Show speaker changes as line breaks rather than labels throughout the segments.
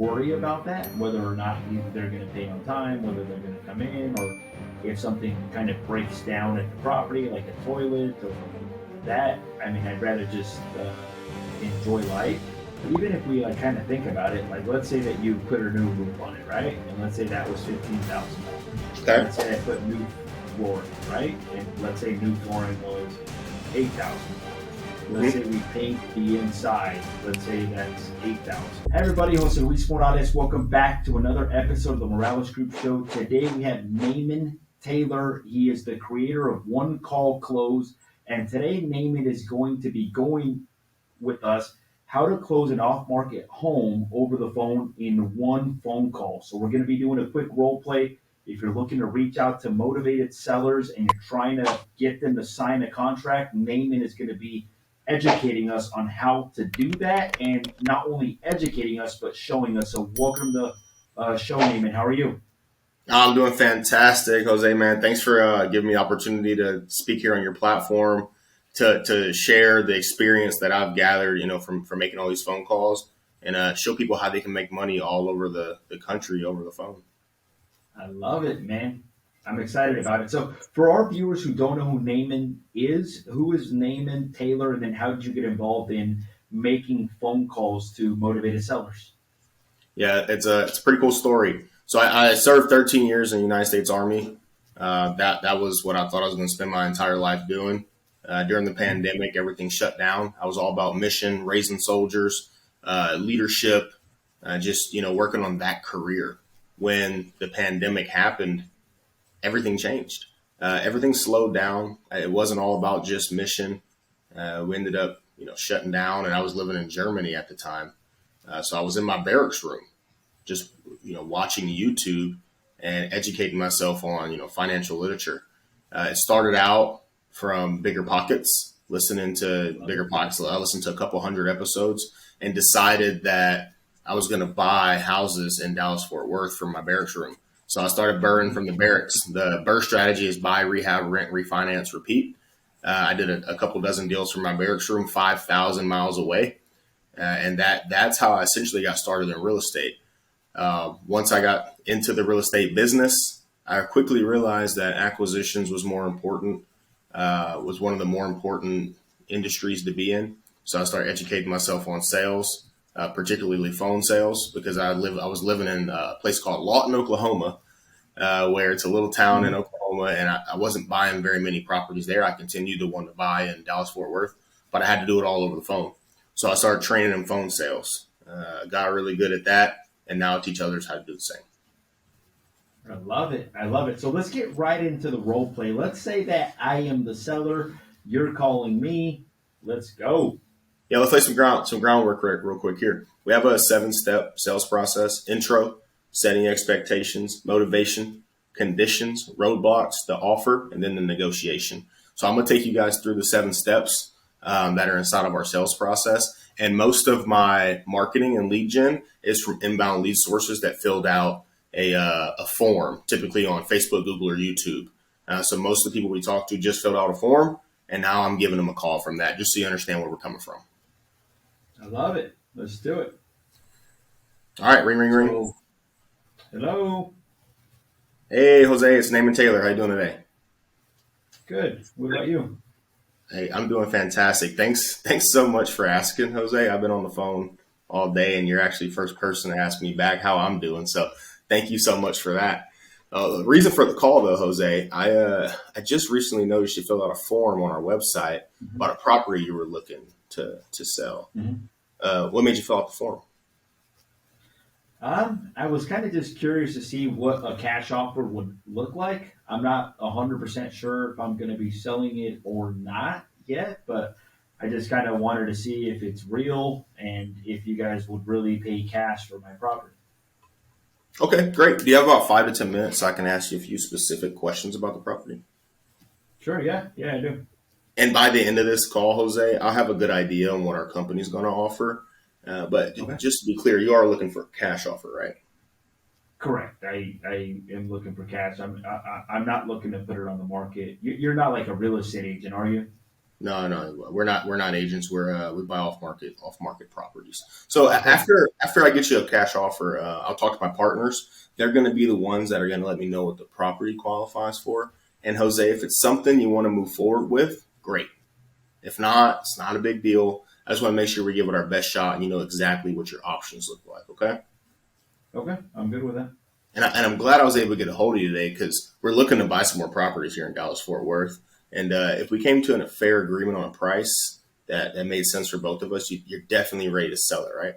worry about that, whether or not they're going to pay on time, whether they're going to come in, or if something kind of breaks down at the property, like a toilet or that. I mean, I'd rather just enjoy life. But even if we like kind of think about it, like let's say that you put a new roof on it, right? And let's say that was $15,000.
Okay.
Let's say I put new flooring, right? And let's say new flooring was 8,000. Let's say we paint the inside. Let's say that's 8,000. Hey everybody, host of Luis Morales. Welcome back to another episode of the Morales Group Show. Today we have Naaman Taylor. He is the creator of One Call Close. And today Naaman is going to be going with us how to close an off-market home over the phone in one phone call. So we're going to be doing a quick role play. If you're looking to reach out to motivated sellers and you're trying to get them to sign a contract, Naaman is going to be educating us on how to do that, and not only educating us, but showing us. So welcome to the show, Naaman. How are you?
I'm doing fantastic, Jose, man. Thanks for giving me the opportunity to speak here on your platform, to share the experience that I've gathered, from making all these phone calls and show people how they can make money all over the country over the phone.
I love it, man. I'm excited about it. So for our viewers who don't know who Naaman is, who is Naaman Taylor, and then how did you get involved in making phone calls to motivated sellers?
Yeah, it's a pretty cool story. So I served 13 years in the United States Army. That was what I thought I was going to spend my entire life doing. During the pandemic, everything shut down. I was all about mission, raising soldiers, leadership, just working on that career. When the pandemic happened, everything changed. Everything slowed down. It wasn't all about just mission. We ended up, shutting down, and I was living in Germany at the time. So I was in my barracks room, just, watching YouTube and educating myself on, financial literature. It started out from Bigger Pockets, listening to Bigger Pockets. I listened to a couple hundred episodes and decided that I was going to buy houses in Dallas, Fort Worth from my barracks room. So I started burning from the barracks. The BRRRR strategy is buy, rehab, rent, refinance, repeat. I did a couple dozen deals from my barracks room, 5,000 miles away. And that's how I essentially got started in real estate. Once I got into the real estate business, I quickly realized that acquisitions was was one of the more important industries to be in. So I started educating myself on sales, particularly phone sales, because I was living in a place called Lawton, Oklahoma, where it's a little town in Oklahoma, and I wasn't buying very many properties there. I continued to want to buy in Dallas, Fort Worth, but I had to do it all over the phone. So I started training in phone sales, got really good at that, and now I teach others how to do the same.
I love it. I love it. So let's get right into the role play. Let's say that I am the seller. You're calling me. Let's go.
Yeah, let's lay some groundwork real quick here. We have a 7-step sales process: intro, setting expectations, motivation, conditions, roadblocks, the offer, and then the negotiation. So I'm going to take you guys through the 7 steps that are inside of our sales process. And most of my marketing and lead gen is from inbound lead sources that filled out a form, typically on Facebook, Google, or YouTube. So most of the people we talk to just filled out a form, and now I'm giving them a call from that, just so you understand where we're coming from.
I love it. Let's do it.
All right, ring, ring, ring.
So, hello.
Hey, Jose, it's Naaman Taylor. How you doing today?
Good. What about you?
Hey, I'm doing fantastic. Thanks so much for asking, Jose. I've been on the phone all day, and you're actually the first person to ask me back how I'm doing. So thank you so much for that. The reason for the call, though, Jose, I just recently noticed you filled out a form on our website about a property you were looking to sell. What made you fill out the form?
I was kind of just curious to see what a cash offer would look like. I'm not 100% sure if I'm going to be selling it or not yet, but I just kind of wanted to see if it's real and if you guys would really pay cash for my property.
Okay, great. Do you have about 5 to 10 minutes so I can ask you a few specific questions about the property?
Sure, yeah, I do.
And by the end of this call, Jose, I'll have a good idea on what our company's going to offer. But
Okay.
just to be clear, you are looking for a cash offer, right?
Correct. I am looking for cash. I'm not looking to put it on the market. You're not like a real estate agent, are you?
No, we're not agents. We buy off market properties. So
Okay.
after I get you a cash offer, I'll talk to my partners. They're going to be the ones that are going to let me know what the property qualifies for. And Jose, if it's something you want to move forward with, great. If not, it's not a big deal. I just want to make sure we give it our best shot and you know exactly what your options look like. Okay.
Okay. I'm good with that.
And I'm glad I was able to get a hold of you today because we're looking to buy some more properties here in Dallas Fort Worth. And if we came to a fair agreement on a price that made sense for both of us, you're definitely ready to sell it, right?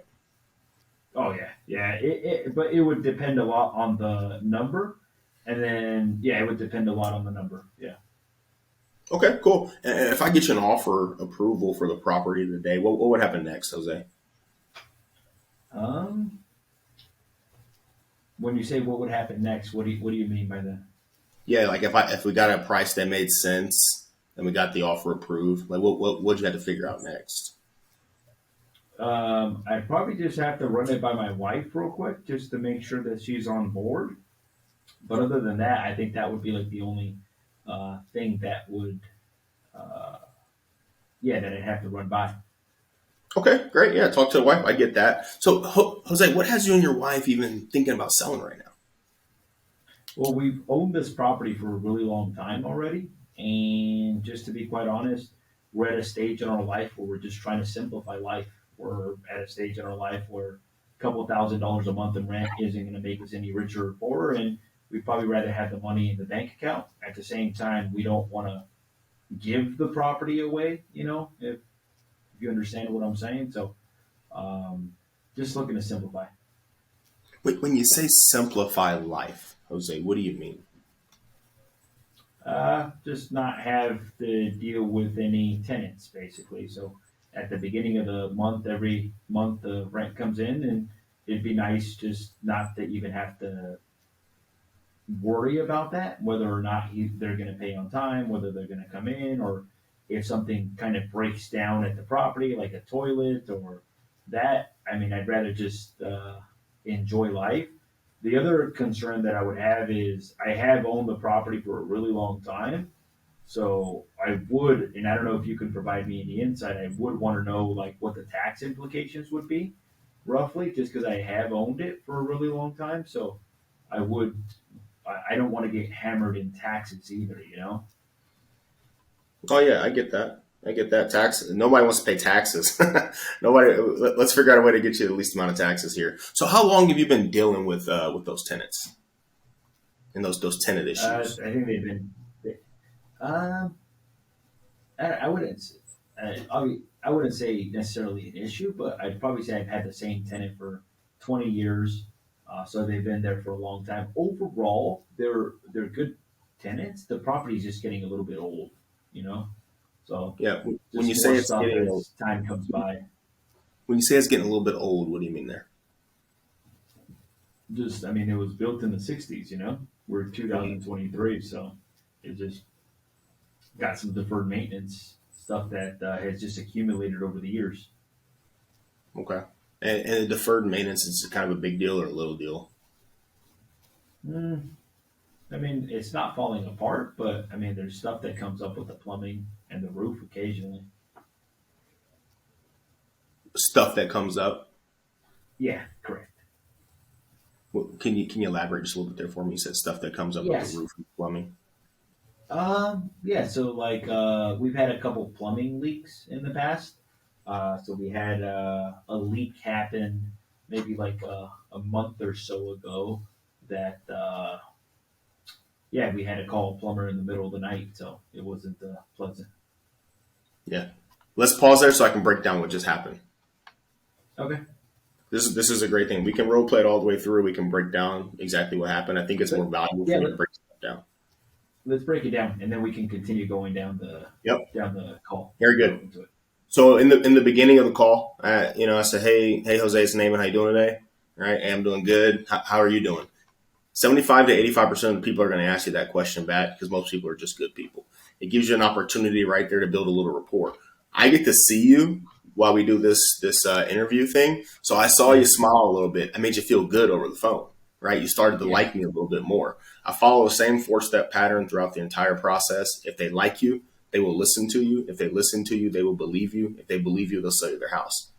Oh yeah, yeah. But it would depend a lot on the number, and then yeah, it would depend a lot on the number. Yeah.
Okay, cool. And if I get you an offer approval for the property today, what would happen next, Jose?
Um, when you say what would happen next, what do you mean by that?
Yeah, like if we got a price that made sense and we got the offer approved, like what would you have to figure out next?
I'd probably just have to run it by my wife real quick just to make sure that she's on board. But other than that, I think that would be like the only thing that would, uh, yeah, that I'd have to run by.
Okay, great. Yeah, talk to the wife. I get that. So, Jose, what has you and your wife even thinking about selling right now?
Well, we've owned this property for a really long time already, and just to be quite honest, we're at a stage in our life where we're just trying to simplify life. We're at a stage in our life where a couple $1,000s a month in rent isn't going to make us any richer or poorer, and we'd probably rather have the money in the bank account. At the same time, we don't want to give the property away. If you understand what I'm saying. So, um, just looking to simplify.
When you say simplify life, Jose, what do you mean?
Just not have to deal with any tenants, basically. So at the beginning of the month, every month the rent comes in, and it'd be nice just not to even have to worry about that, whether or not they're going to pay on time, whether they're going to come in, or if something kind of breaks down at the property, like a toilet or that. I mean, I'd rather just enjoy life. The other concern that I would have is I have owned the property for a really long time. So I would, and I don't know if you can provide me any insight, I would want to know like what the tax implications would be roughly, just because I have owned it for a really long time. So I would I don't want to get hammered in taxes either.
Oh yeah, I get that. I get that. Tax. Nobody wants to pay taxes. Nobody. Let's figure out a way to get you the least amount of taxes here. So, how long have you been dealing with those tenants and those tenant issues?
I think they've been. Um, I wouldn't. I wouldn't say necessarily an issue, but I'd probably say I've had the same tenant for 20 years. So they've been there for a long time. Overall, they're good tenants. The property's just getting a little bit old, you know. So
Yeah. When
just
you say
more
it's
stuff
getting
as time comes by.
when you say it's getting a little bit old, what do you mean there?
Just I mean, it was built in the 60s. We're
Mhm.
2023, so it just got some deferred maintenance stuff that has just accumulated over the years.
Okay. And the deferred maintenance is kind of a big deal or a little deal.
Mm, I mean, it's not falling apart, but I mean, there's stuff that comes up with the plumbing and the roof occasionally.
Stuff that comes up.
Yeah, correct.
Can you elaborate just a little bit there for me? You said stuff that comes up with the
Yes.
roof and plumbing.
Yeah. So like, we've had a couple plumbing leaks in the past. So we had a leak happen maybe like a month or so ago. That yeah, we had to call a plumber in the middle of the night, so it wasn't pleasant.
Yeah. Let's pause there so I can break down what just happened.
Okay.
This is a great thing. We can role play it all the way through. We can break down exactly what happened. I think it's more
But
valuable
yeah,
for me to break stuff down.
let's break it down, and then we can continue going
Yep.
down the call.
Very
Go
good.
into it.
So in the beginning of the call, I said, hey Jose, it's Naaman. How you doing today? All right, hey, I'm doing good. How are you doing? 75 to 85% of the people are going to ask you that question back because most people are just good people. It gives you an opportunity right there to build a little rapport. I get to see you while we do this interview thing. So I saw you
Yeah,
smile a little bit. I made you feel good over the phone, right? You started to
yeah,
like me a little bit more. I follow the same 4-step pattern throughout the entire process. If they like you, They will listen to you. If they listen to you, they will believe you. If they believe you, they'll sell you their house.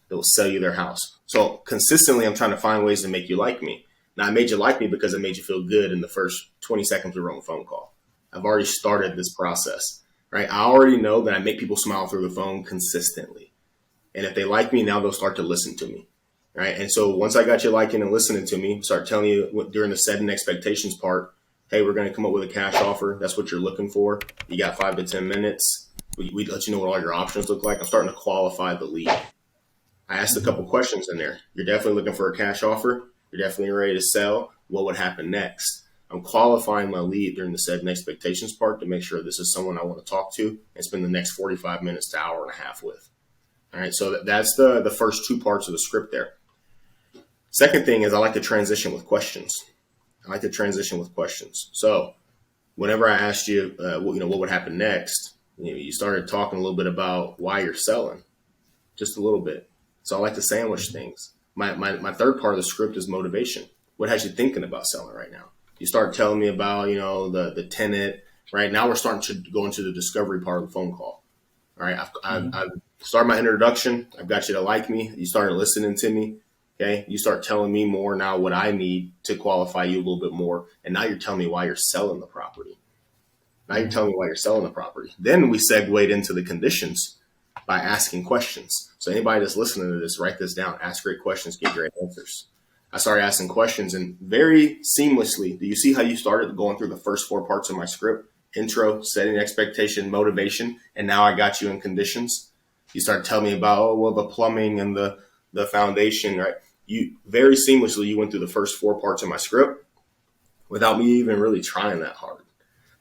They will sell you their house. So consistently, I'm trying to find ways to make you like me. Now, I made you like me because it made you feel good in the first 20 seconds we were on the phone call. I've already started this process, right? I already know that I make people smile through the phone consistently. And if they like me, now they'll start to listen to me, right? And so once I got you liking and listening to me, start telling you during the setting expectations part, hey, we're going to come up with a cash offer. That's what you're looking for. You got 5 to 10 minutes. We let you know what all your options look like. I'm starting to qualify the lead. I asked a couple questions in there. You're definitely looking for a cash offer. You're definitely ready to sell. What would happen next? I'm qualifying my lead during the setting expectations part to make sure this is someone I want to talk to and spend the next 45 minutes to hour and a half with. All right, so that's the first 2 parts of the script there. Second thing is I like to transition with questions. So whenever I asked you, what would happen next, you started talking a little bit about why you're selling, just a little bit. So I like to sandwich things. My third part of the script is motivation. What has you thinking about selling right now? You start telling me about, the tenant. Right now we're starting to go into the discovery part of the phone call. All right, I've started my introduction. I've got you to like me. You started listening to me. Okay, you start telling me more now what I need to qualify you a little bit more. And now you're telling me why you're selling the property. Then we segued into the conditions by asking questions. So anybody that's listening to this, write this down. Ask great questions, get great answers. I started asking questions and very seamlessly. Do you see how you started going through the first 4 parts of my script? Intro, setting expectation, motivation, and now I got you in conditions. You start telling me about, the plumbing and the foundation, right? You very seamlessly, you went through the first 4 parts of my script without me even really trying that hard,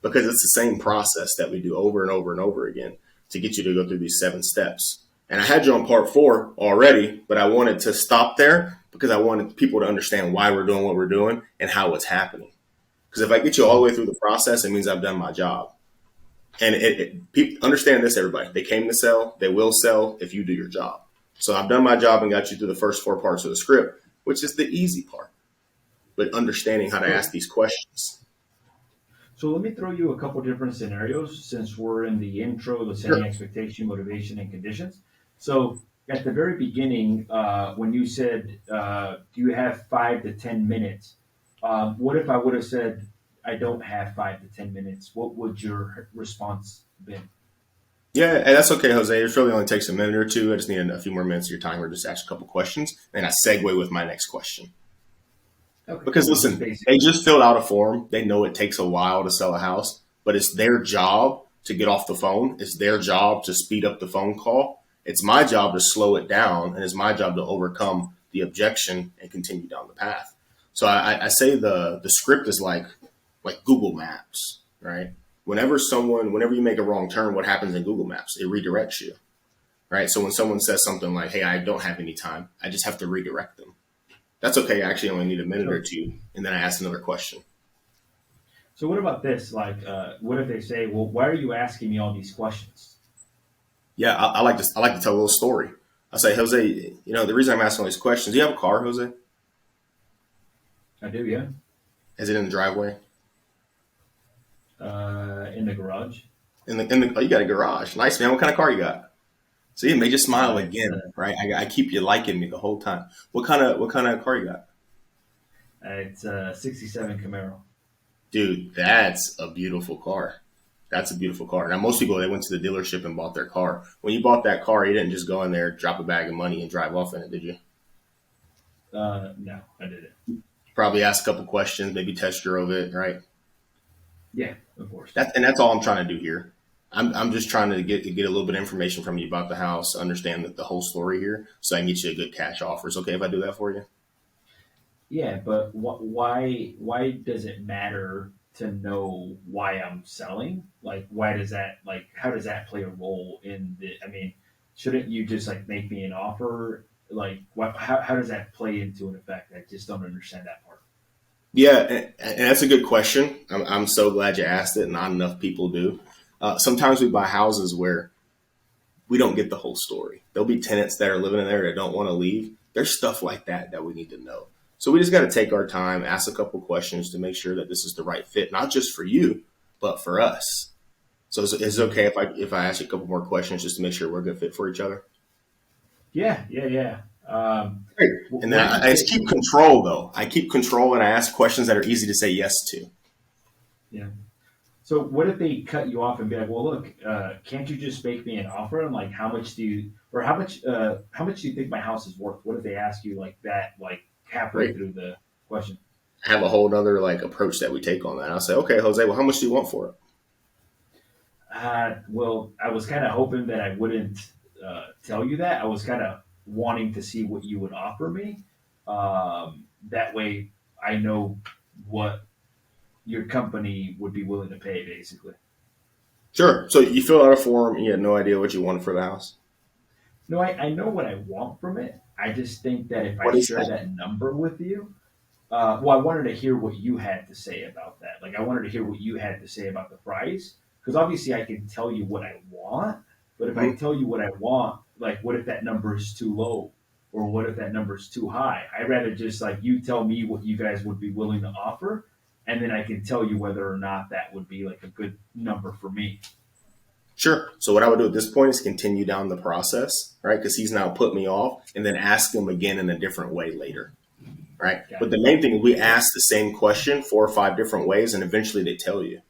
because it's the same process that we do over and over and over again to get you to go through these 7 steps. And I had you on part 4 already, but I wanted to stop there because I wanted people to understand why we're doing what we're doing and how it's happening. Because if I get you all the way through the process, it means I've done my job. And people understand this, everybody. They came to sell. They will sell if you do your job. So I've done my job and got you through the first 4 parts of the script, which is the easy part, but understanding how to ask these questions.
So let me throw you a couple different scenarios since we're in the intro, the setting
Sure.
expectation, motivation, and conditions. So at the very beginning, when you said, do you have 5 to 10 minutes? What if I would have said, I don't have 5 to 10 minutes? What would your response been?
Yeah, and that's okay, Jose. It really only takes a minute or 2. I just need a few more minutes of your time or just ask a couple questions. And I segue with my next question.
Okay.
Because
Which is
listen,
basic.
they just filled out a form. They know it takes a while to sell a house, but it's their job to get off the phone. It's their job to speed up the phone call. It's my job to slow it down, and it's my job to overcome the objection and continue down the path. So I say the script is like Google Maps, right? Whenever you make a wrong turn, what happens in Google Maps? It redirects you, right? So when someone says something like, hey, I don't have any time, I just have to redirect them. That's okay. I actually only need a minute or 2. And then I ask another question.
So what about this? What if they say, well, why are you asking me all these questions?
Yeah, I like to tell a little story. I say, Jose, the reason I'm asking all these questions, do you have a car, Jose?
I do, yeah.
Is it in the driveway?
In the garage.
Oh, you got a garage. Nice, man. What kind of car you got? See, it made you smile
It's
again, right? I keep you liking me the whole time. What kind of car you got?
it's a 67 Camaro.
Dude, that's a beautiful car. That's a beautiful car. Now, most people, they went to the dealership and bought their car. When you bought that car, you didn't just go in there, drop a bag of money, and drive off in it, did you?
No, I didn't.
Probably ask a couple questions, maybe test drove it, right?
Yeah, of course.
That's all I'm trying to do here. I'm just trying to get a little bit of information from you about the house, understand the whole story here, so I can get you a good cash offer. It's okay if I do that for you?
Yeah, but why does it matter to know why I'm selling? Why does that how does that play a role in the? I mean, shouldn't you just make me an offer? How does that play into an effect? I just don't understand that part.
Yeah, and that's a good question. I'm so glad you asked it. Not enough people do. Sometimes we buy houses where we don't get the whole story. There'll be tenants that are living in there that don't want to leave. There's stuff like that we need to know. So we just got to take our time, ask a couple questions to make sure that this is the right fit, not just for you, but for us. So is it okay if I ask you a couple more questions just to make sure we're a good fit for each other?
Yeah, yeah, yeah.
Great. And then
What if you
I just
say,
keep control though. I keep control and I ask questions that are easy to say yes to.
yeah. So what if they cut you off and be like, well, look, can't you just make me an offer? And like, how much do you, or how much do you think my house is worth? What if they ask you like that, like halfway
Great.
through the question?
I have a whole other like approach that we take on that. I'll say, okay, Jose, well, how much do you want for it?
Well, I was kind of hoping that I wouldn't tell you that. I was kind of wanting to see what you would offer me. That way, I know what your company would be willing to pay, basically.
Sure. So you fill out a form and you had no idea what you wanted for the house.
No, I know what I want from it. I just think that if I
What is
share
that?
that number with you, well, I wanted to hear what you had to say about that. Like, I wanted to hear what you had to say about the price, because obviously I can tell you what I want, but if I
Mhm.
tell you what I want, like, what if that number is too low, or what if that number is too high? I'd rather just like you tell me what you guys would be willing to offer, and then I can tell you whether or not that would be like a good number for me.
Sure. So what I would do at this point is continue down the process, right? Because he's now put me off, and then ask him again in a different way later, right?
Got
But
it.
the main thing is we ask the same question 4 or 5 different ways, and eventually they tell you.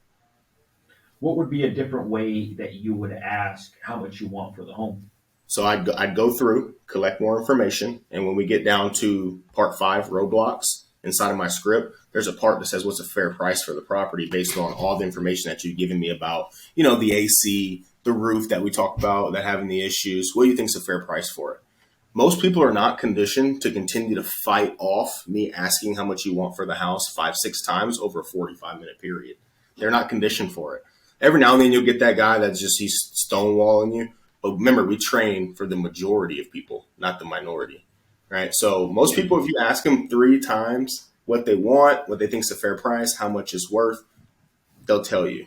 What would be a different way that you would ask how much you want for the home?
So I'd go through, collect more information, and when we get down to part 5, roadblocks, inside of my script, there's a part that says what's a fair price for the property based on all the information that you've given me about, the AC, the roof that we talked about that having the issues. What do you think is a fair price for it? Most people are not conditioned to continue to fight off me asking how much you want for the house 5, 6 times over a 45-minute period. They're not conditioned for it. Every now and then you'll get that guy that's just he's stonewalling you. But remember, we train for the majority of people, not the minority, right? So most
Yeah.
people, if you ask them 3 times what they want, what they think is a fair price, how much it's worth, they'll tell you.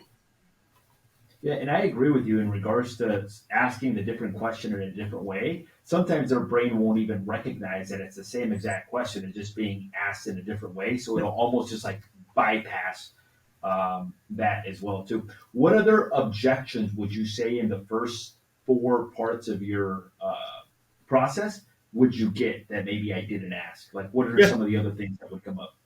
Yeah, and I agree with you in regards to asking the different question in a different way. Sometimes their brain won't even recognize that it's the same exact question. It's just being asked in a different way, so it'll almost just like bypass that as well too. What other objections would you say in the first four parts of your process would you get that maybe I didn't ask? Like, what are
Yeah.
some of the other things that would come up?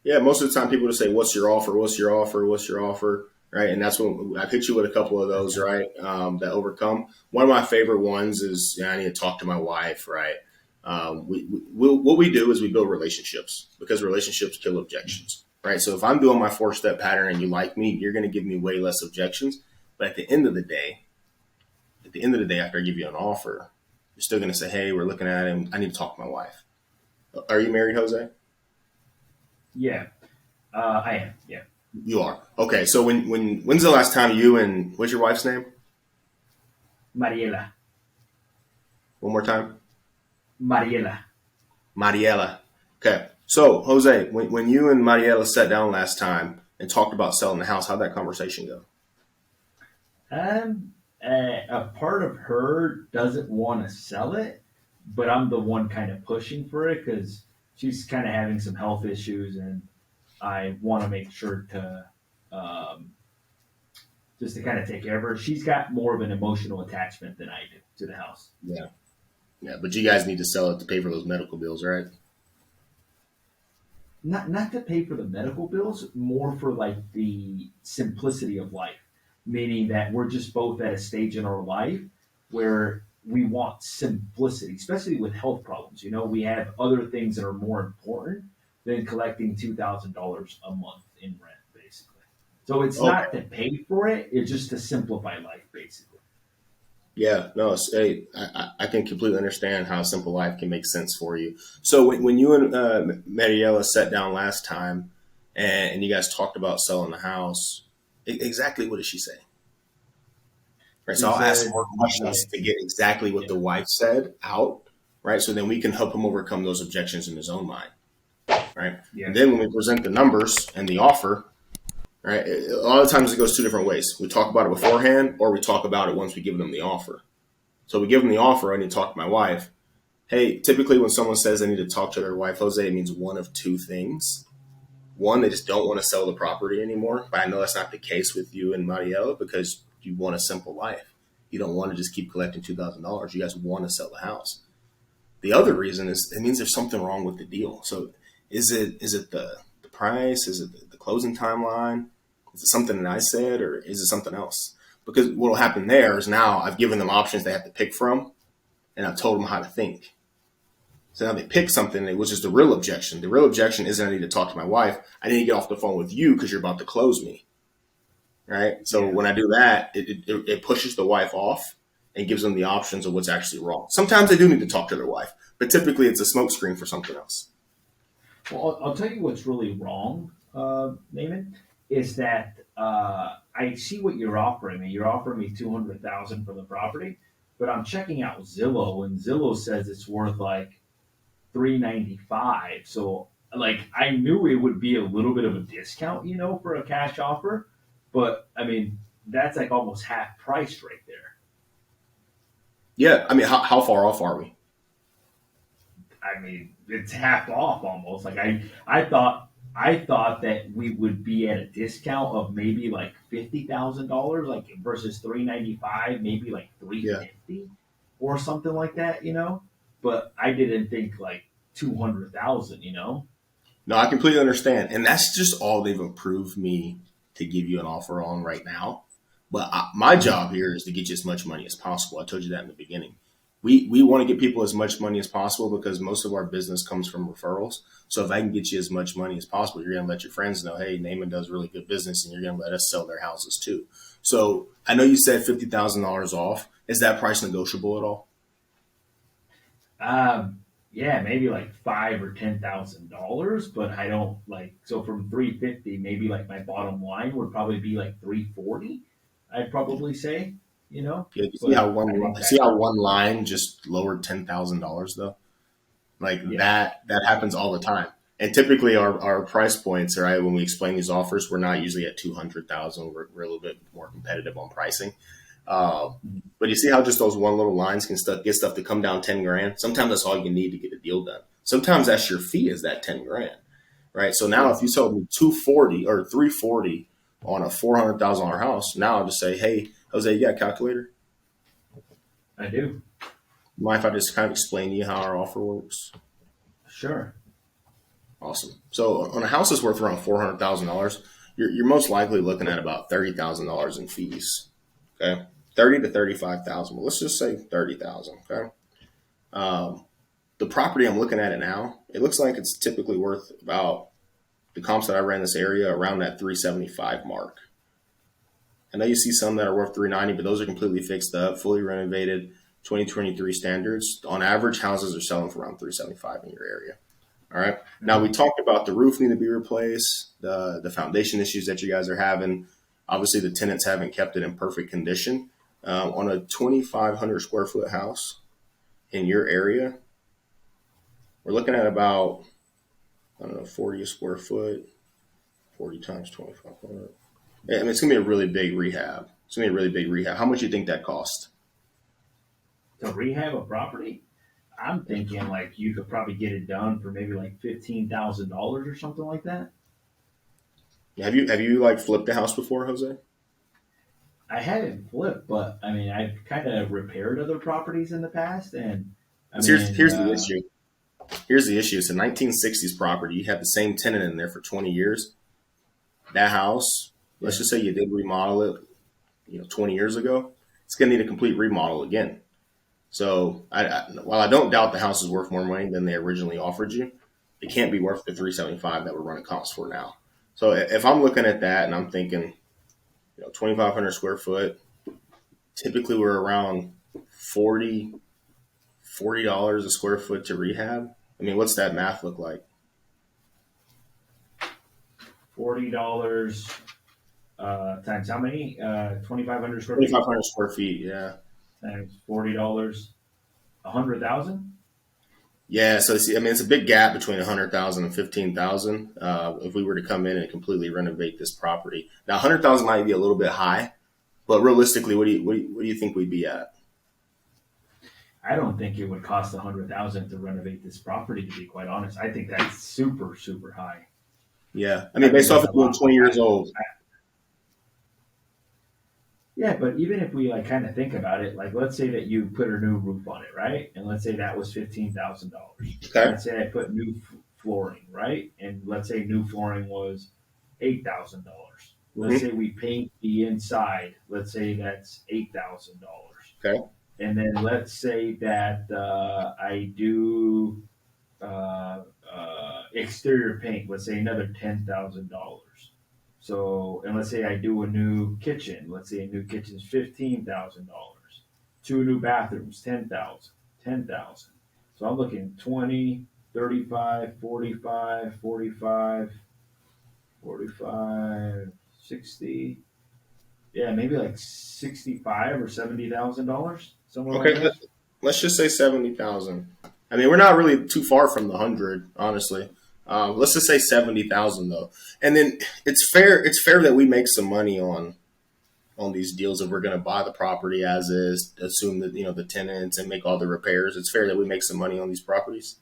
Yeah, most of the time people just say, "What's your offer? What's your offer? What's your offer?" Right, and that's when I hit you with a couple of those,
Okay.
right? That overcome. One of my favorite ones is I need to talk to my wife, right? What we do is we build relationships because relationships kill objections, right? So if I'm doing my 4 step pattern and you like me, you're going to give me way less objections. But at the end of the day, after I give you an offer, you're still going to say, "Hey, we're looking at him. I need to talk to my wife." Are you married, Jose?
Yeah, I am. Yeah,
You are. Okay. So when's the last time you and what's your wife's name?
Mariela.
One more time.
Mariela.
Mariela. Okay. So Jose, when you and Mariela sat down last time and talked about selling the house, how'd that conversation go?
A part of her doesn't want to sell it, but I'm the one kind of pushing for it because she's kind of having some health issues, and I want to make sure to um, just to kind of take care of her. She's got more of an emotional attachment than I do to the house.
Yeah. Yeah. But you guys need to sell it to pay for those medical bills, right?
Not to pay for the medical bills, more for like the simplicity of life, meaning that we're just both at a stage in our life where we want simplicity, especially with health problems. You know, we have other things that are more important than collecting $2,000 a month in rent, basically. So it's
Okay.
not to pay for it; it's just to simplify life, basically.
Yeah. No. Hey, I can completely understand how a simple life can make sense for you. So when you and Mariela sat down last time and you guys talked about selling the house, exactly what did she say? Right. So
She
I'll ask
said,
more
yeah,
questions to get exactly what
yeah,
the wife said out. Right. So then we can help him overcome those objections in his own mind. Right.
yeah.
And then when we present the numbers and the offer, right, a lot of times it goes 2 different ways. We talk about it beforehand or we talk about it once we give them the offer. So we give them the offer. I need to talk to my wife. Hey, typically when someone says they need to talk to their wife, Jose, it means one of 2 things. One, they just don't want to sell the property anymore. But I know that's not the case with you and Mariela because you want a simple life. You don't want to just keep collecting $2,000. You guys want to sell the house. The other reason is it means there's something wrong with the deal. So is it the price? Is it the closing timeline? Is it something that I said, or is it something else? Because what will happen there is now I've given them options they have to pick from, and I've told them how to think. So now they pick something, which is the real objection. The real objection isn't I need to talk to my wife. I need to get off the phone with you because you're about to close me. Right? So when I do that, it pushes the wife off and gives them the options of what's actually wrong. Sometimes they do need to talk to their wife, but typically it's a smokescreen for something else.
Well, I'll tell you what's really wrong, Naaman, is that I see what you're offering me. You're offering me 200,000 for the property, but I'm checking out Zillow, and Zillow says it's worth like 395. So like I knew it would be a little bit of a discount, for a cash offer, but I mean that's like almost half price right there.
Yeah, I mean, how far off are we?
I mean, it's half off almost. Like I thought that we would be at a discount of maybe like $50,000, like versus 395, maybe like
Yeah.
350 or something like that, But I didn't think like 200,000,
No, I completely understand. And that's just all they've approved me to give you an offer on right now. But my job here is to get you as much money as possible. I told you that in the beginning. We want to get people as much money as possible because most of our business comes from referrals. So if I can get you as much money as possible, you're going to let your friends know, hey, Naaman does really good business, and you're going to let us sell their houses too. So I know you said $50,000 off. Is that price negotiable at all?
Yeah, maybe like $5,000 or $10,000, but I don't like so from 350, maybe like my bottom line would probably be like 340. I'd probably say,
Yeah,
but I think
see
that
how one line just lowered $10,000 though? Like
yeah,
that happens all the time. And typically our price points, right, when we explain these offers, we're not usually at 200,000. We're a little bit more competitive on pricing. Uh, but you see how just those one little lines can get stuff to come down 10 grand. Sometimes that's all you need to get a deal done. Sometimes that's your fee is that 10 grand, right? So now
yeah,
if you sold me 240 or 340 on a $400,000 house, now I'll just say, hey, Jose, you got a calculator?
I do.
Mind if I just kind of explain to you how our offer works?
Sure.
Awesome. So on a house that's worth around $400,000, you're most likely looking at about $30,000 in fees. Okay, 30 to 35,000. Well, let's just say 30,000. Okay. Um, the property I'm looking at it now, it looks like it's typically worth about the comps that I ran this area around that 375 mark. I know you see some that are worth 390, but those are completely fixed up, fully renovated, 2023 standards. On average, houses are selling for around 375 in your area. All right. Now we talked about the roof need to be replaced, the foundation issues that you guys are having. Obviously, the tenants haven't kept it in perfect condition. On a 2,500 square foot house in your area, we're looking at about, I don't know, 40 a square foot, 40 times 2,500. I mean, it's gonna be a really big rehab. It's gonna be a really big rehab. How much do you think that cost?
To rehab a property, I'm thinking like you could probably get it done for maybe like $15,000 or something like that.
Have you like flipped a house before, Jose?
I haven't flipped, but I mean, I've kind of repaired other properties in the past, and I
'Cause
mean,
here's the issue. Here's the issue. It's a 1960s property. You have the same tenant in there for 20 years. That house, let's
yeah,
just say you did remodel it, 20 years ago. It's going to need a complete remodel again. So while I don't doubt the house is worth more money than they originally offered you, it can't be worth the 375 that we're running comps for now. So if I'm looking at that and I'm thinking, 2,500 square foot, typically we're around 40 dollars a square foot to rehab. I mean, what's that math look like?
$40 times how many? 2,500 square feet
2,500 square feet, yeah.
times $40, 100,000.
Yeah, so see, I mean, it's a big gap between 100,000 and 15,000. If we were to come in and completely renovate this property, now 100,000 might be a little bit high, but realistically, what do you think we'd be at?
I don't think it would cost 100,000 to renovate this property. To be quite honest, I think that's super super high.
Yeah, I
I
mean,
think
based off
that's
it
a
being
lot.
20 years old,
Yeah, but even if we like kind of think about it, like let's say that you put a new roof on it, right? And let's say that was $15,000.
Okay.
Let's say I put new flooring, right? And let's say new flooring was $8,000. Let's
Hmm.
say we paint the inside. Let's say that's $8,000.
Okay.
And then let's say that I do exterior paint. Let's say another $10,000. So, and let's say I do a new kitchen. Let's say a new kitchen is $15,000. Two new bathrooms, 10,000, 10,000. So I'm looking 20, 35, 45, 45, 45, 60. Yeah, maybe like 65 or $70,000, somewhere around
Okay.
there.
Let's just say 70,000. I mean, we're not really too far from the 100, honestly. Let's just say 70,000 though, and then it's fair. It's fair that we make some money on these deals if we're going to buy the property as is, assume that the tenants and make all the repairs. It's fair that we make some money on these properties.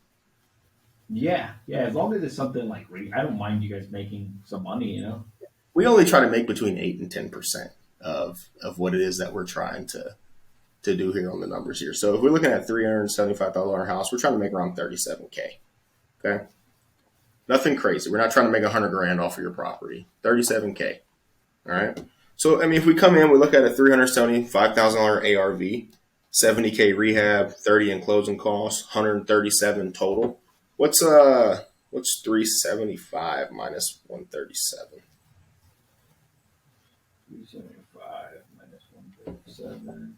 Yeah, yeah. As long as it's something like I don't mind you guys making some money.
We only try to make between 8 and 10% of what it is that we're trying to do here on the numbers here. So if we're looking at $375 house, we're trying to make around 37K. Okay, nothing crazy. We're not trying to make 100 grand off of your property. 37K. All right. So I mean, if we come in, we look at a $375,000 ARV, 70K rehab, 30 in closing costs, 137 total. What's 375 minus 137?
375 minus 137.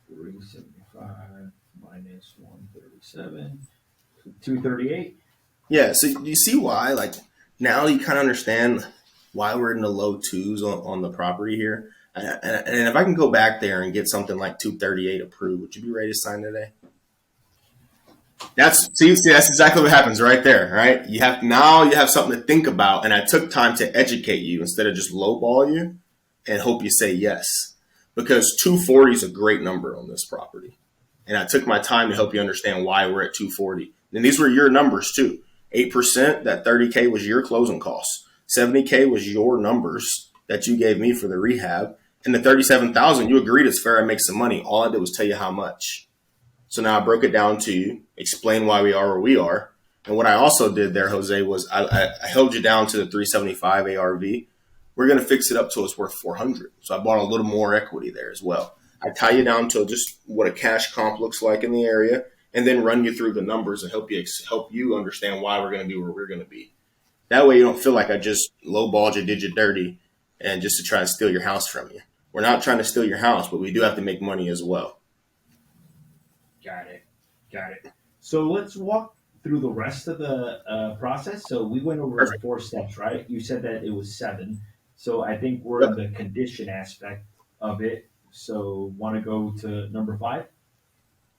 375 minus 137. 238.
Yeah. So you see why? Like now you kind of understand why we're in the low twos on the property here. And if I can go back there and get something like 238 approved, would you be ready to sign today? That's exactly what happens right there, right? You have something to think about, and I took time to educate you instead of just lowball you and hope you say yes. Because 240 is a great number on this property. And I took my time to help you understand why we're at 240. And these were your numbers too. 8%, that 30K was your closing costs. 70K was your numbers that you gave me for the rehab. And the 37,000, you agreed it's fair I make some money. All I did was tell you how much. So now I broke it down to you, explain why we are where we are. And what I also did there, Jose, was I held you down to the 375 ARV. We're going to fix it up till it's worth 400. So I bought a little more equity there as well. I tie you down to just what a cash comp looks like in the area, and then run you through the numbers and help you understand why we're going to be where we're going to be. That way you don't feel like I just lowballed you, did you dirty, and just to try to steal your house from you. We're not trying to steal your house, but we do have to make money as well.
Got it. Got it. So let's walk through the rest of the process. So we went over
Perfect.
4 steps, right? You said that it was 7. So I think we're in
Yep.
the condition aspect of it. So want to go to number 5?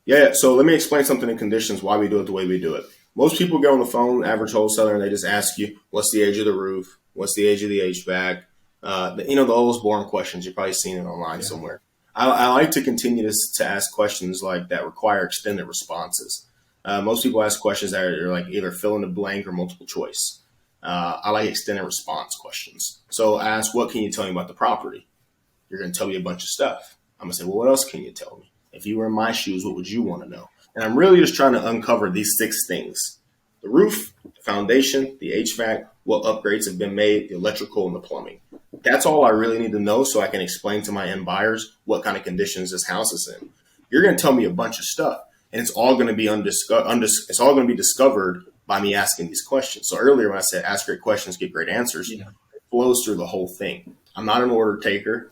Yeah, so let me explain something in conditions why we do it the way we do it. Most people get on the phone, average wholesaler, and they just ask you, what's the age of the roof? What's the age of the HVAC? The oldest boring questions. You've probably seen it online
Yeah.
somewhere. I like to continue to ask questions like that require extended responses. Most people ask questions that are like either fill in the blank or multiple choice. I like extended response questions. So I ask, what can you tell me about the property? You're going to tell me a bunch of stuff. I'm going to say, well, what else can you tell me? If you were in my shoes, what would you want to know? And I'm really just trying to uncover these 6 things: the roof, the foundation, the HVAC, what upgrades have been made, the electrical, and the plumbing. That's all I really need to know so I can explain to my end buyers what kind of conditions this house is in. You're going to tell me a bunch of stuff, and it's all going to be it's all going to be discovered by me asking these questions. So earlier when I said ask great questions, get great answers,
Yeah.
it flows through the whole thing. I'm not an order taker,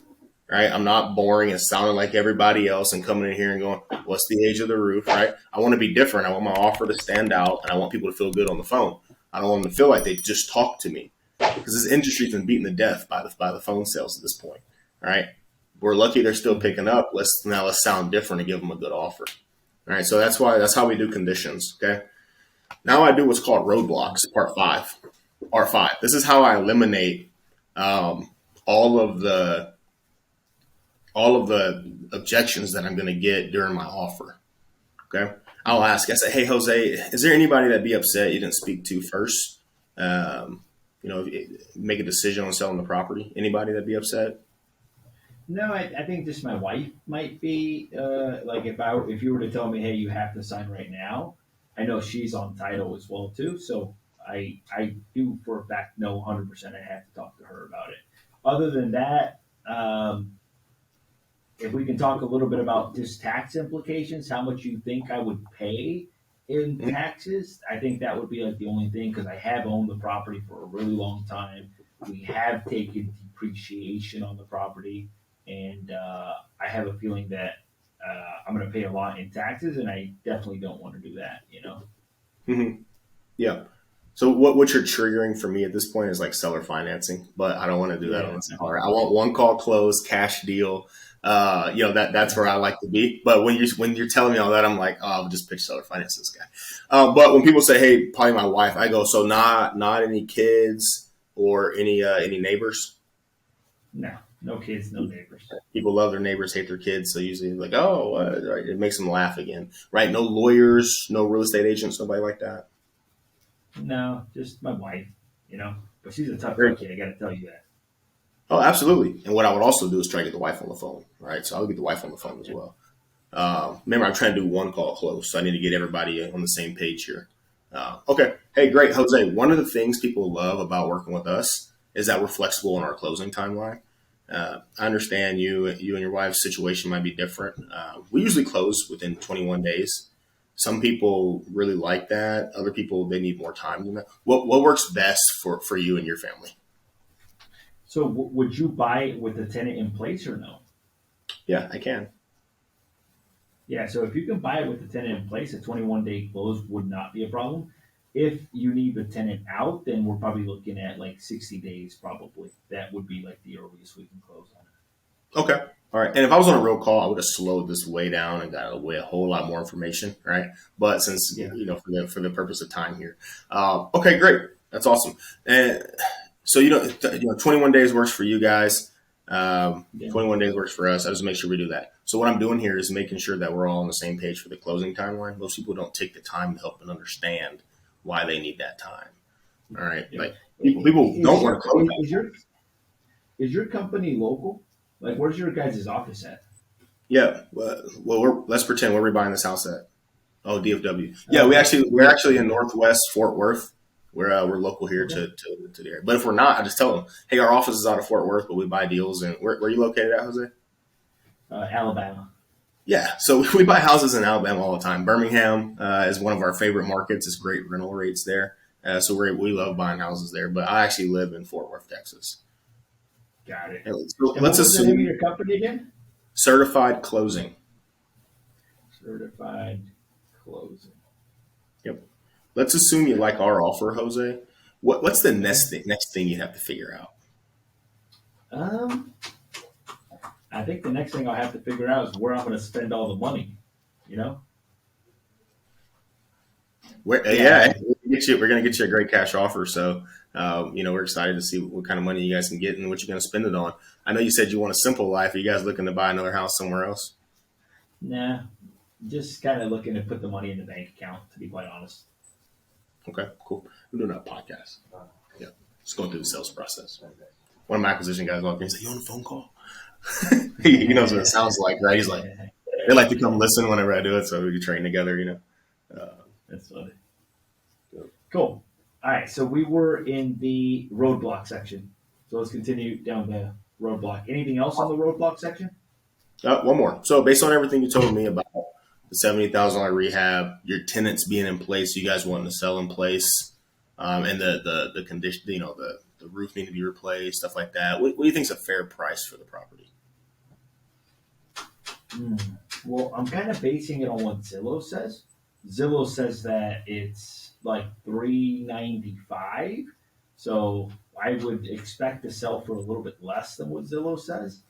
right? I'm not boring and sounding like everybody else and coming in here and going, what's the age of the roof, right? I want to be different. I want my offer to stand out, and I want people to feel good on the phone. I don't want them to feel like they just talked to me, because this industry's been beaten to death by the phone sales at this point, right? We're lucky they're still picking up. Let's sound different and give them a good offer. All right, so that's how we do conditions, okay? Now I do what's called roadblocks, part 5. Part 5. This is how I eliminate all of the objections that I'm going to get during my offer. Okay, I'll ask. I say, "Hey, Jose, is there anybody that'd be upset you didn't speak to first? Make a decision on selling the property. Anybody that'd be upset?"
No, I think just my wife might be like if you were to tell me, hey, you have to sign right now. I know she's on title as well too, so I do for a fact know 100% I have to talk to her about it. Other than that, if we can talk a little bit about just tax implications, how much you think I would pay in
Mhm.
taxes, I think that would be like the only thing because I have owned the property for a really long time. We have taken depreciation on the property, and I have a feeling that I'm going to pay a lot in taxes, and I definitely don't want to do that. You know.
Mhm. Yeah. So what you're triggering for me at this point is like seller financing, but I don't want to do that on
Yeah.
the seller. I want one call close, cash deal. That's where I like to be. But when you're telling me all that, I'm like, oh, I'll just pitch seller finance this guy. But when people say, hey, probably my wife, I go, so not any kids or any neighbors.
No, no kids, no neighbors.
People love their neighbors, hate their kids. So usually like, oh, right, it makes them laugh again, right? No lawyers, no real estate agents, nobody like that.
No, just my wife. You know, but she's a tough
Very
cookie. I got to tell you that.
Oh, absolutely. And what I would also do is try to get the wife on the phone, right? So I would get the wife on the phone as well. Remember, I'm trying to do one call close, so I need to get everybody on the same page here. Okay. Hey, great, Jose. One of the things people love about working with us is that we're flexible in our closing timeline. I understand you and your wife's situation might be different. We usually close within 21 days. Some people really like that. Other people they need more time than that. What works best for you and your family?
So, would you buy it with the tenant in place or no?
Yeah, I can.
Yeah, so if you can buy it with the tenant in place, a 21-day close would not be a problem. If you need the tenant out, then we're probably looking at like 60 days, probably. That would be like the earliest we can close on
Okay. All right. And if I was on a real call, I would have slowed this way down and got away a whole lot more information, right? But since
it. Yeah.
for the purpose of time here, okay, great. That's awesome. And so 21 days works for you guys.
Yeah.
21 days works for us. I just make sure we do that. So what I'm doing here is making sure that we're all on the same page for the closing timeline. Most people don't take the time to help and understand why they need that time. All right.
Yeah.
Like people
Is
don't want
your
to close.
is your company local? Like, where's your guys' office at?
Yeah. Well, let's pretend we're rebuying this house at. Oh, DFW. Yeah,
Okay.
we're actually in Northwest Fort Worth. We're local here
Okay.
to the area. But if we're not, I just tell them, hey, our office is out of Fort Worth, but we buy deals. And where are you located at, Jose?
Alabama.
Yeah, so we buy houses in Alabama all the time. Birmingham is one of our favorite markets. It's great rental rates there. So we love buying houses there. But I actually live in Fort Worth, Texas.
Got it.
And
And what
let's
was the name of
assume
your company again?
certified closing.
Certified Closing.
Yep. Let's assume you like our offer, Jose. What's the next thing you have to figure out?
Um, I think the next thing I'll have to figure out is where I'm going to spend all the money. You know?
Yeah,
Yeah.
we're gonna get you a great cash offer. So, we're excited to see what kind of money you guys can get and what you're gonna spend it on. I know you said you want a simple life. Are you guys looking to buy another house somewhere else?
Nah. Just kind of looking to put the money in the bank account, to be quite honest.
Okay, cool. We're doing a podcast. Yeah, just going through the sales process. One of my acquisition guys walked in and said, "You on a phone call?" He knows what it sounds like, right? He's like, they like to come listen whenever I do it, so we can train together.
That's funny. Cool. All right. So we were in the roadblock section. So let's continue down the roadblock. Anything else on the roadblock section?
One more. So based on everything you told me about the $70,000 rehab, your tenants being in place, you guys wanting to sell in place, and the condition, the roof need to be replaced, stuff like that. What do you think is a fair price for the property?
Hmm. Well, I'm kind of basing it on what Zillow says. Zillow says that it's like 395. So I would expect to sell for a little bit less than what Zillow says.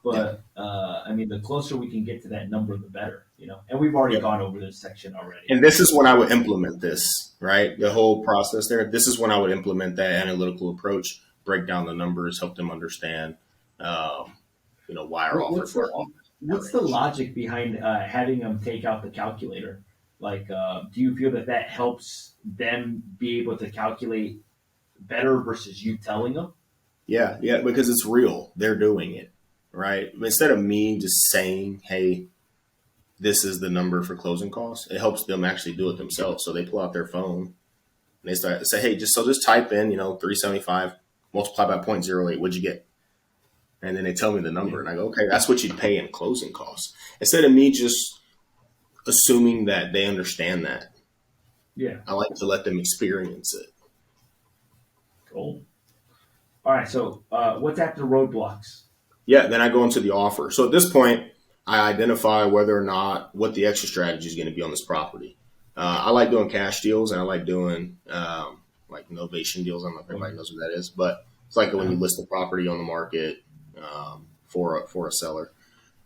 Yeah.
But I mean, the closer we can get to that number, the better, you know. And we've already
Yep.
gone over this section already.
And this is when I would implement this, right? The whole process there. This is when I would implement that analytical approach, break down the numbers, help them understand, why our
What,
offer
what's
for
the what's the logic behind having them take out the calculator? Like, do you feel that that helps them be able to calculate better versus you telling them?
Yeah, because it's real. They're doing it, right? Instead of me just saying, hey, this is the number for closing costs, it helps them actually do it themselves. So they pull out their phone and they start to say, hey, just type in, 375 multiply by 0.08. What'd you get? And then they tell me the number, and I go, okay, that's what you'd pay in closing costs. Instead of me just assuming that they understand that,
Yeah.
I like to let them experience it.
Cool. All right. So, what's after roadblocks?
Yeah, then I go into the offer. So at this point, I identify whether or not what the extra strategy is going to be on this property. I like doing cash deals, and I like doing like novation deals. I don't know if everybody knows what that is, but it's like when you list the property on the market for a seller.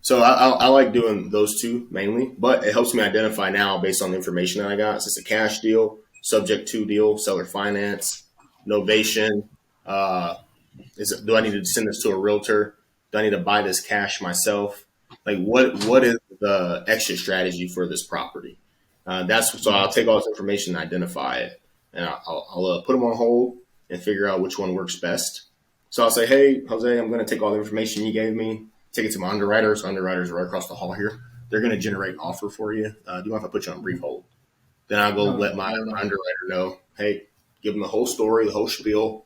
So I like doing those two mainly, but it helps me identify now based on the information that I got. Is this a cash deal, subject to deal, seller finance, novation? Do I need to send this to a realtor? Do I need to buy this cash myself? Like what is the exit strategy for this property? So I'll take all this information and identify it, and I'll put them on hold and figure out which one works best. So I'll say, hey, Jose, I'm going to take all the information you gave me, take it to my underwriters. Underwriters are right across the hall here. They're going to generate an offer for you. Do you mind if I put you on brief hold? Then I'll go let my underwriter know, hey, give them the whole story, the whole spiel.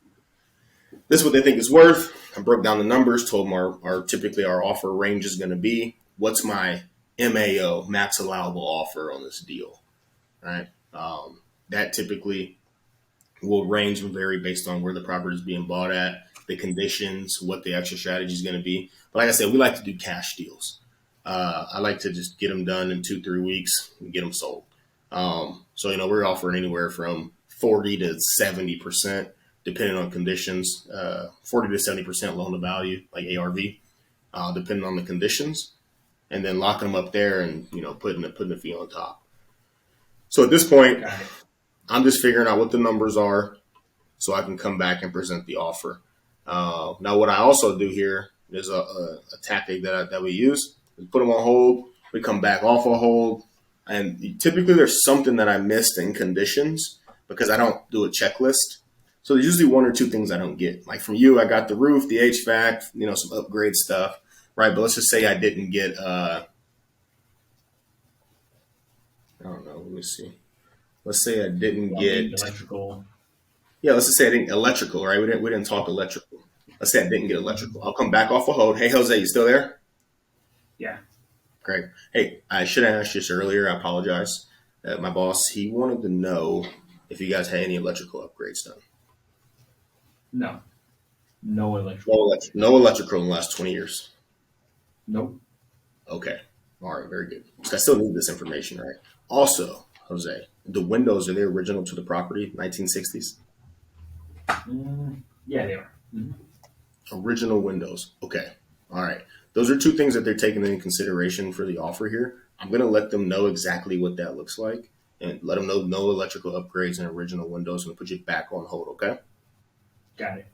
This is what they think it's worth. I broke down the numbers, told them our typically our offer range is going to be. What's my MAO, max allowable offer on this deal, right? That typically will range and vary based on where the property is being bought at, the conditions, what the extra strategy is going to be. But like I said, we like to do cash deals. I like to just get them done in 2-3 weeks and get them sold. So, we're offering anywhere from 40 to 70%, depending on conditions, 40 to 70% loan to value, like ARV, depending on the conditions, and then locking them up there and, putting the fee on top. So at this point, I'm just figuring out what the numbers are so I can come back and present the offer. Now, what I also do here is a tactic that we use. We put them on hold. We come back off a hold. And typically there's something that I missed in conditions because I don't do a checklist. So there's usually 1 or 2 things I don't get. Like from you, I got the roof, the HVAC, some upgrade stuff, right? But let's just say I didn't get, I don't know, let me see. Let's say I didn't get
electrical.
Yeah, let's just say I didn't electrical, right? We didn't talk electrical. Let's say I didn't get electrical. I'll come back off a hold. Hey, Jose, you still there?
Yeah.
Great. Hey, I should have asked this earlier. I apologize. My boss, he wanted to know if you guys had any electrical upgrades done.
No. No electrical.
No electrical in the last 20 years.
Nope.
Okay. All right. Very good. So I still need this information, right? Also, Jose, the windows, are they original to the property, 1960s?
Yeah, they are. Mm-hmm.
Original windows. Okay. All right. Those are 2 things that they're taking into consideration for the offer here. I'm going to let them know exactly what that looks like and let them know no electrical upgrades and original windows. I'm going to put you back on hold, okay?
Got it.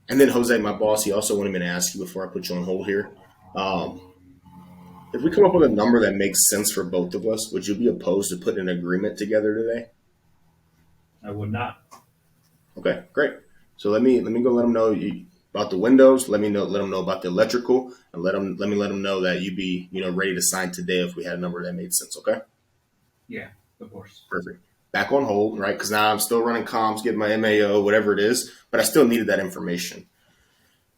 And then Jose, my boss, he also wanted me to ask you before I put you on hold here. If we come up with a number that makes sense for both of us, would you be opposed to putting an agreement together today?
I would not.
Okay, great. So let me go let them know about the windows. Let them know about the electrical, and let them know that you'd be ready to sign today if we had a number that made sense. Okay.
Yeah, of course.
Perfect. Back on hold, right? Because now I'm still running comms, getting my MAO, whatever it is, but I still needed that information.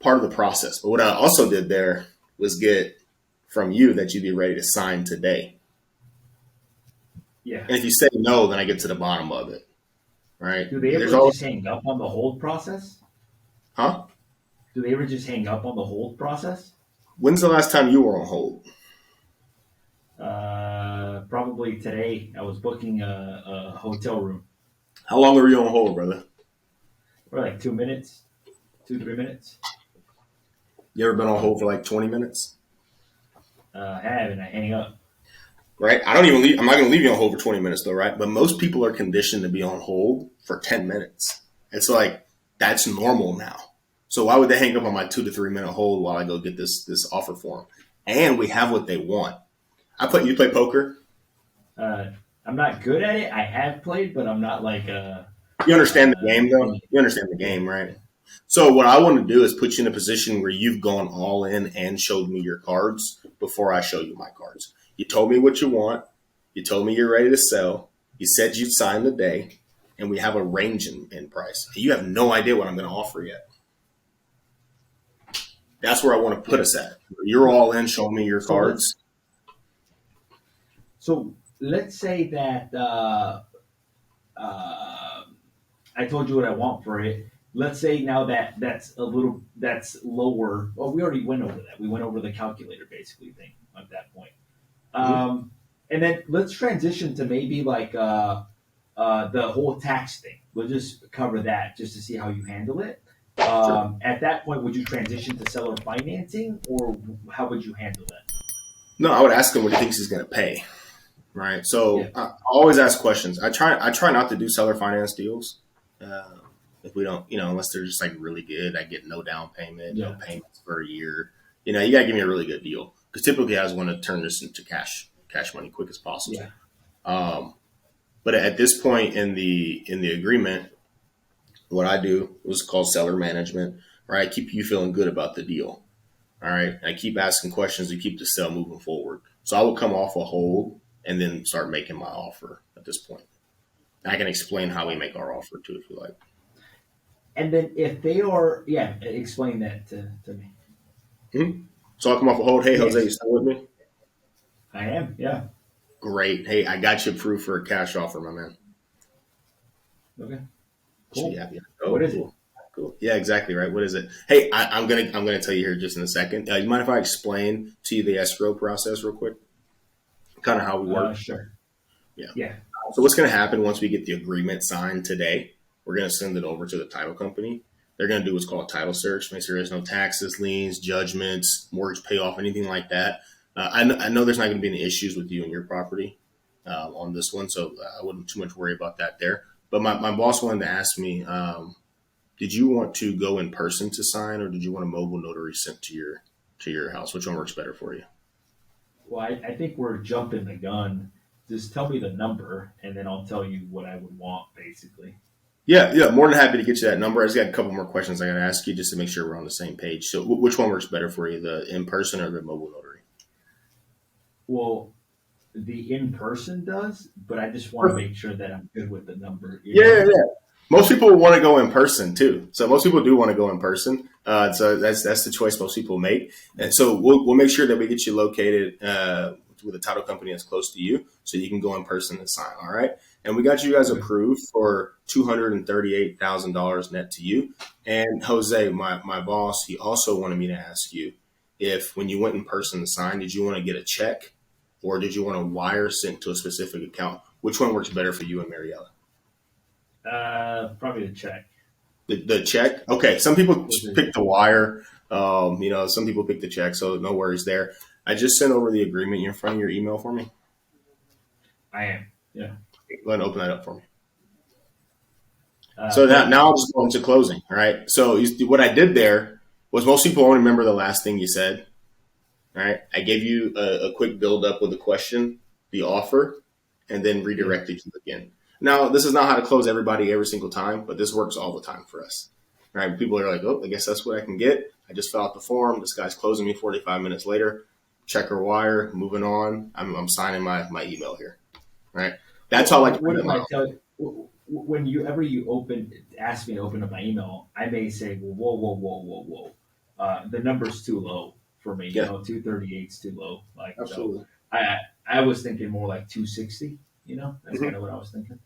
Part of the process. But what I also did there was get from you that you'd be ready to sign today.
Yeah.
And if you say no, then I get to the bottom of it. Right?
Do they ever just hang up on the hold process?
Huh?
Do they ever just hang up on the hold process?
When's the last time you were on hold?
Probably today. I was booking a hotel room.
How long were you on hold, brother?
For like 2 minutes, 2-3 minutes.
You ever been on hold for like 20 minutes?
I have, and I hang up.
Right? I'm not going to leave you on hold for 20 minutes though, right? But most people are conditioned to be on hold for 10 minutes. It's like, that's normal now. So why would they hang up on my 2 to 3 minute hold while I go get this offer for them? And we have what they want. You play poker?
I'm not good at it. I have played, but I'm not like
You understand the game though? You understand the game, right? So what I want to do is put you in a position where you've gone all in and showed me your cards before I show you my cards. You told me what you want. You told me you're ready to sell. You said you'd sign the day, and we have a range in price. You have no idea what I'm going to offer yet. That's where I want to put us at. You're all in, show me your cards.
So let's say that I told you what I want for it. Let's say now that's lower. Well, we already went over that. We went over the calculator basically thing at that point.
Mm-hmm.
And then let's transition to maybe like the whole tax thing. We'll just cover that just to see how you handle it.
Sure.
At that point, would you transition to seller financing, or how would you handle that?
No, I would ask him what he thinks he's going to pay. Right. So
Yeah.
I always ask questions. I try not to do seller finance deals. If we don't, unless they're just like really good, I get no down payment, no payments for a year. You got to give me a really good deal, because typically I just want to turn this into cash money quick as possible.
Yeah.
But at this point in the agreement, what I do was called seller management, right? I keep you feeling good about the deal. All right. I keep asking questions to keep the sale moving forward. So I will come off a hold and then start making my offer at this point. I can explain how we make our offer too, if you like.
And then if they are, explain that to me.
Hmm? So I'll come off a hold. Hey,
Yes.
Jose, you still with me?
I am, yeah.
Great. Hey, I got you approved for a cash offer, my man.
Okay.
Should
Cool.
be happy.
What is it?
Cool. Yeah, exactly right. What is it? Hey, I'm gonna tell you here just in a second. You mind if I explain to you the escrow process real quick? Kind of how we work.
Sure.
Yeah.
Yeah.
So what's going to happen once we get the agreement signed today? We're going to send it over to the title company. They're going to do what's called a title search, make sure there's no taxes, liens, judgments, mortgage payoff, anything like that. I know there's not going to be any issues with you and your property on this one, so I wouldn't too much worry about that there. But my boss wanted to ask me, did you want to go in person to sign, or did you want a mobile notary sent to your house? Which one works better for you?
Well, I think we're jumping the gun. Just tell me the number, and then I'll tell you what I would want, basically.
Yeah, more than happy to get you that number. I just got a couple more questions I got to ask you just to make sure we're on the same page. So which one works better for you, the in-person or the mobile notary?
Well, the in-person does, but I just want to make sure that I'm good with the number.
Yeah. Most people want to go in person too. So most people do want to go in person. So that's the choice most people make. And so we'll make sure that we get you located with a title company that's close to you, so you can go in person and sign. All right. And we got you guys approved for $238,000 net to you. And Jose, my boss, he also wanted me to ask you if when you went in person to sign, did you want to get a check or did you want a wire sent to a specific account? Which one works better for you and Mariella?
Probably the check.
The check? Okay. Some people pick the wire. Some people pick the check, so no worries there. I just sent over the agreement. You're in front of your email for me?
I am, yeah.
Go ahead and open that up for me. So now I'll just go into closing, all right? So what I did there was most people only remember the last thing you said, all right? I gave you a quick build up with a question, the offer, and then redirected you again. Now, this is not how to close everybody every single time, but this works all the time for us, right? People are like, oh, I guess that's what I can get. I just filled out the form. This guy's closing me 45 minutes later. Check or wire, moving on. I'm signing my email here, right? That's how I like to
what if I tell you, when you ask me to open up my email, I may say, well, whoa. The number's too low for me.
Yeah.
238 is too low. Like,
Absolutely.
So I was thinking more like 260, that's kind of what I was thinking.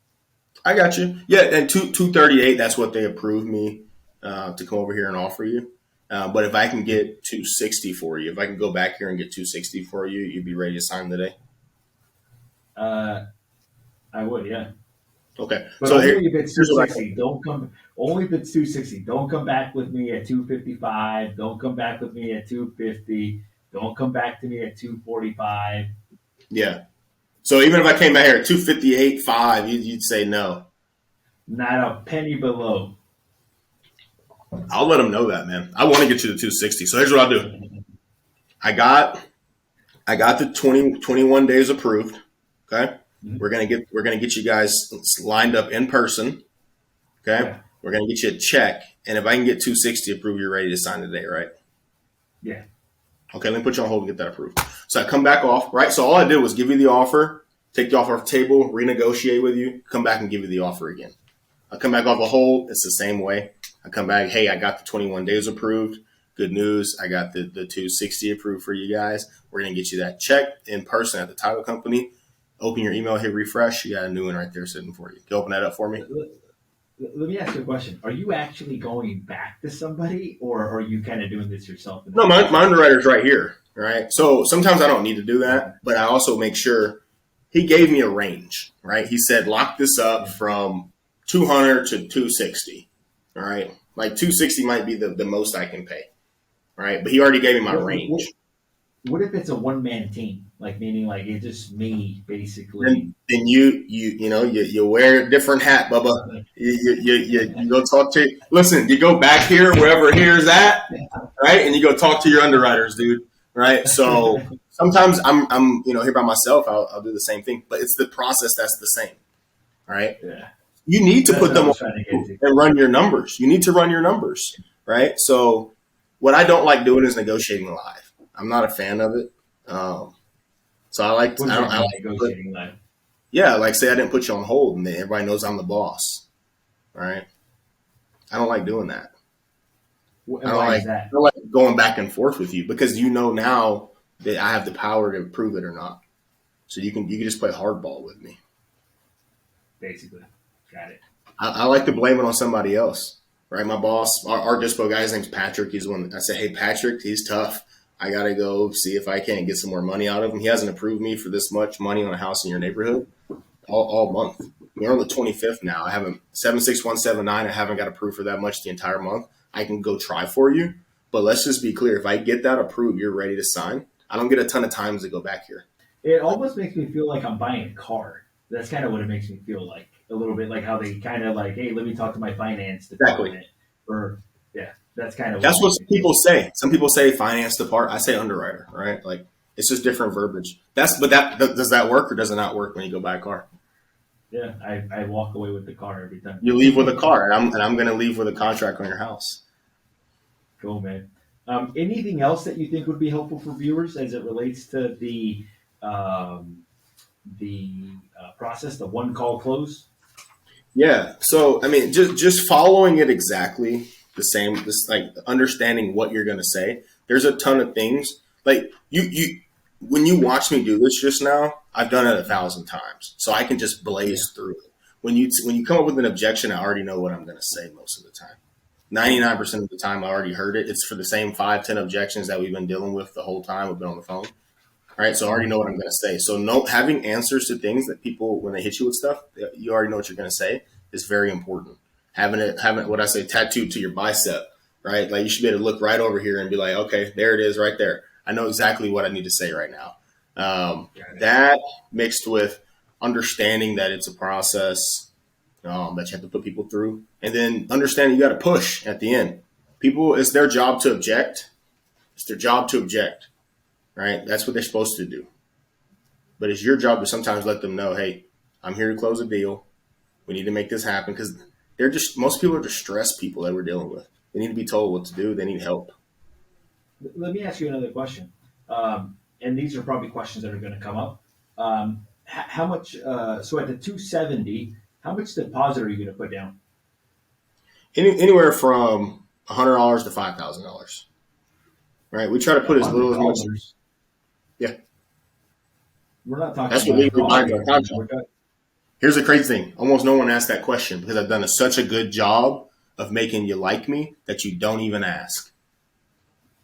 I got you. Yeah. And 238, that's what they approved me to come over here and offer you. But if I can get 260 for you, if I can go back here and get 260 for you, you'd be ready to sign today?
I would, yeah.
Okay.
But
so
only if it's
here's what
260. Only if it's 260. Don't come back with me at 255. Don't come back with me at 250. Don't come back to me at 245.
Yeah. So even if I came back here at 258.5, you'd say no.
Not a penny below.
I'll let them know that, man. I want to get you to 260. So here's what I'll do. I got the 21 days approved. Okay. Mm-hmm. We're gonna get you guys lined up in person. Okay. Yeah. We're going to get you a check. And if I can get 260 approved, you're ready to sign today, right?
Yeah.
Okay, let me put you on hold and get that approved. So I come back off, right? So all I did was give you the offer, take the offer off the table, renegotiate with you, come back and give you the offer again. I come back off the hold. It's the same way. I come back, hey, I got the 21 days approved. Good news. I got the 260 approved for you guys. We're going to get you that check in person at the title company. Open your email, hit refresh. You got a new one right there sitting for you. Can you open that up for me?
Let me ask you a question. Are you actually going back to somebody, or are you kind of doing this yourself?
No, my underwriter's right here, right? So sometimes I don't need to do that, but I also make sure he gave me a range, right? He said, lock this up from 200 to 260, all right? Like 260 might be the most I can pay, right? But he already gave me my range.
What if it's a one-man team? Like, meaning like it's just me, basically.
Then you wear a different hat, Bubba. You go talk to, listen, you go back here, wherever here's at, right? And you go talk to your underwriters, dude, right? So sometimes I'm here by myself. I'll do the same thing, but it's the process that's the same, right?
Yeah.
You need to put them on and run your numbers. You need to run your numbers, right? So what I don't like doing is negotiating live. I'm not a fan of it. So I like
negotiating live.
Yeah, like say I didn't put you on hold and then everybody knows I'm the boss, right? I don't like doing that.
Why is that?
I don't like going back and forth with you because you know now that I have the power to prove it or not. So you can just play hardball with me.
Basically, got it.
I like to blame it on somebody else, right? My boss, our dispo guy, his name's Patrick. He's the one. I said, hey, Patrick, he's tough. I got to go see if I can't get some more money out of him. He hasn't approved me for this much money on a house in your neighborhood all month. We're on the 25th now. I haven't 76179. I haven't got approved for that much the entire month. I can go try for you, but let's just be clear. If I get that approved, you're ready to sign. I don't get a ton of times to go back here.
It almost makes me feel like I'm buying a car. That's kind of what it makes me feel like a little bit, like how they kind of like, hey, let me talk to my finance department.
Exactly.
Or yeah, that's kind of
that's what some people say. Some people say finance department. I say underwriter, right? Like it's just different verbiage. Does that work or does it not work when you go buy a car?
Yeah, I walk away with the car every time.
You leave with a car, and I'm going to leave with a contract on your house.
Cool, man. Anything else that you think would be helpful for viewers as it relates to the process, the one call close?
Yeah. So, I mean, just following it exactly the same, just like understanding what you're going to say. There's a ton of things like you when you watch me do this just now, I've done it 1,000 times, so I can just blaze through it. When you come up with an objection, I already know what I'm going to say most of the time. 99% of the time, I already heard it. It's for the same 5-10 objections that we've been dealing with the whole time we've been on the phone. All right, so I already know what I'm going to say. So having answers to things that people, when they hit you with stuff, you already know what you're going to say is very important. Having what I say tattooed to your bicep, right? Like you should be able to look right over here and be like, okay, there it is right there. I know exactly what I need to say right now. That mixed with understanding that it's a process that you have to put people through, and then understanding you got to push at the end. People, it's their job to object. It's their job to object. Right? That's what they're supposed to do. But it's your job to sometimes let them know, hey, I'm here to close a deal. We need to make this happen because most people are distressed people that we're dealing with. They need to be told what to do. They need help.
Let me ask you another question. And these are probably questions that are going to come up. How much, so at the 270, how much deposit are you going to put down?
Anywhere from $100 to $5,000. Right? We try to put as little as much. Yeah.
We're not talking
That's what legally binds our contract. Here's the crazy thing. Almost no one asked that question because I've done such a good job of making you like me that you don't even ask.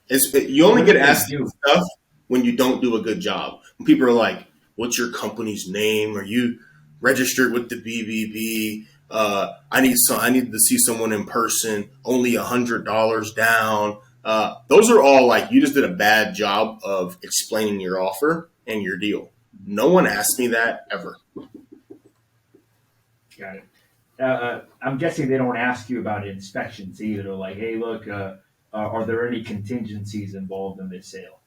You only get asked stuff when you don't do a good job. When people are like, what's your company's name? Are you registered with the BBB? I need to see someone in person, only $100 down. Those are all like you just did a bad job of explaining your offer and your deal. No one asked me that ever.
Got it. I'm guessing they don't ask you about inspections either. They're like, hey, look, are there any contingencies involved in this sale?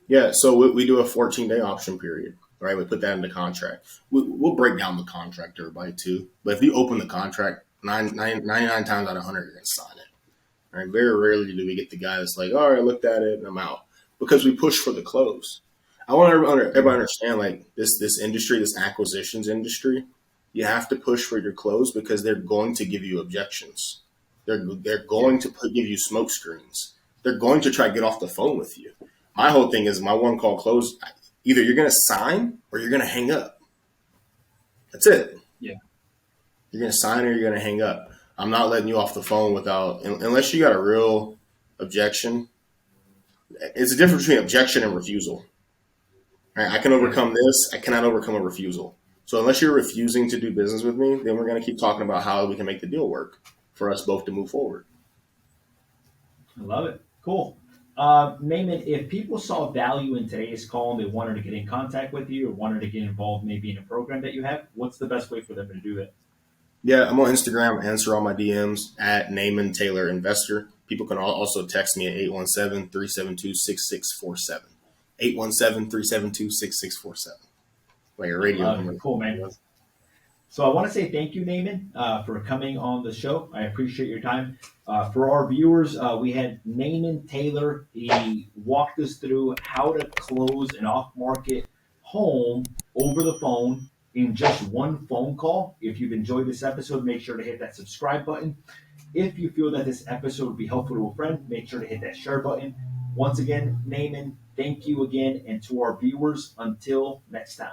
Yeah, so we do a 14-day option period, right? We put that in the contract. We'll break down the contract to everybody too. But if you open the contract, 99 times out of 100, you're going to sign it. Right? Very rarely do we get the guy that's like, all right, I looked at it and I'm out, because we push for the close. I want everybody to understand, like, this industry, this acquisitions industry, you have to push for your close, because they're going to give you objections. They're going to give you smoke screens. They're going to try to get off the phone with you. My whole thing is, my one call close, either you're going to sign or you're going to hang up. That's it.
Yeah.
You're going to sign or you're going to hang up. I'm not letting you off the phone without, unless you got a real objection. It's a difference between objection and refusal. Right? I can overcome this. I cannot overcome a refusal. So unless you're refusing to do business with me, then we're going to keep talking about how we can make the deal work for us both to move forward.
I love it. Cool. Naaman, if people saw value in today's call and they wanted to get in contact with you or wanted to get involved maybe in a program that you have, what's the best way for them to do it?
Yeah, I'm on Instagram. Answer all my DMs at Naaman Taylor Investor. People can also text me at 817-372-6647. 817-372-6647. Like a radio number.
Cool, man. So I want to say thank you, Naaman, for coming on the show. I appreciate your time. For our viewers, we had Naaman Taylor. He walked us through how to close an off-market home over the phone in just one phone call. If you've enjoyed this episode, make sure to hit that subscribe button. If you feel that this episode would be helpful to a friend, make sure to hit that share button. Once again, Naaman, thank you again. And to our viewers, until next time.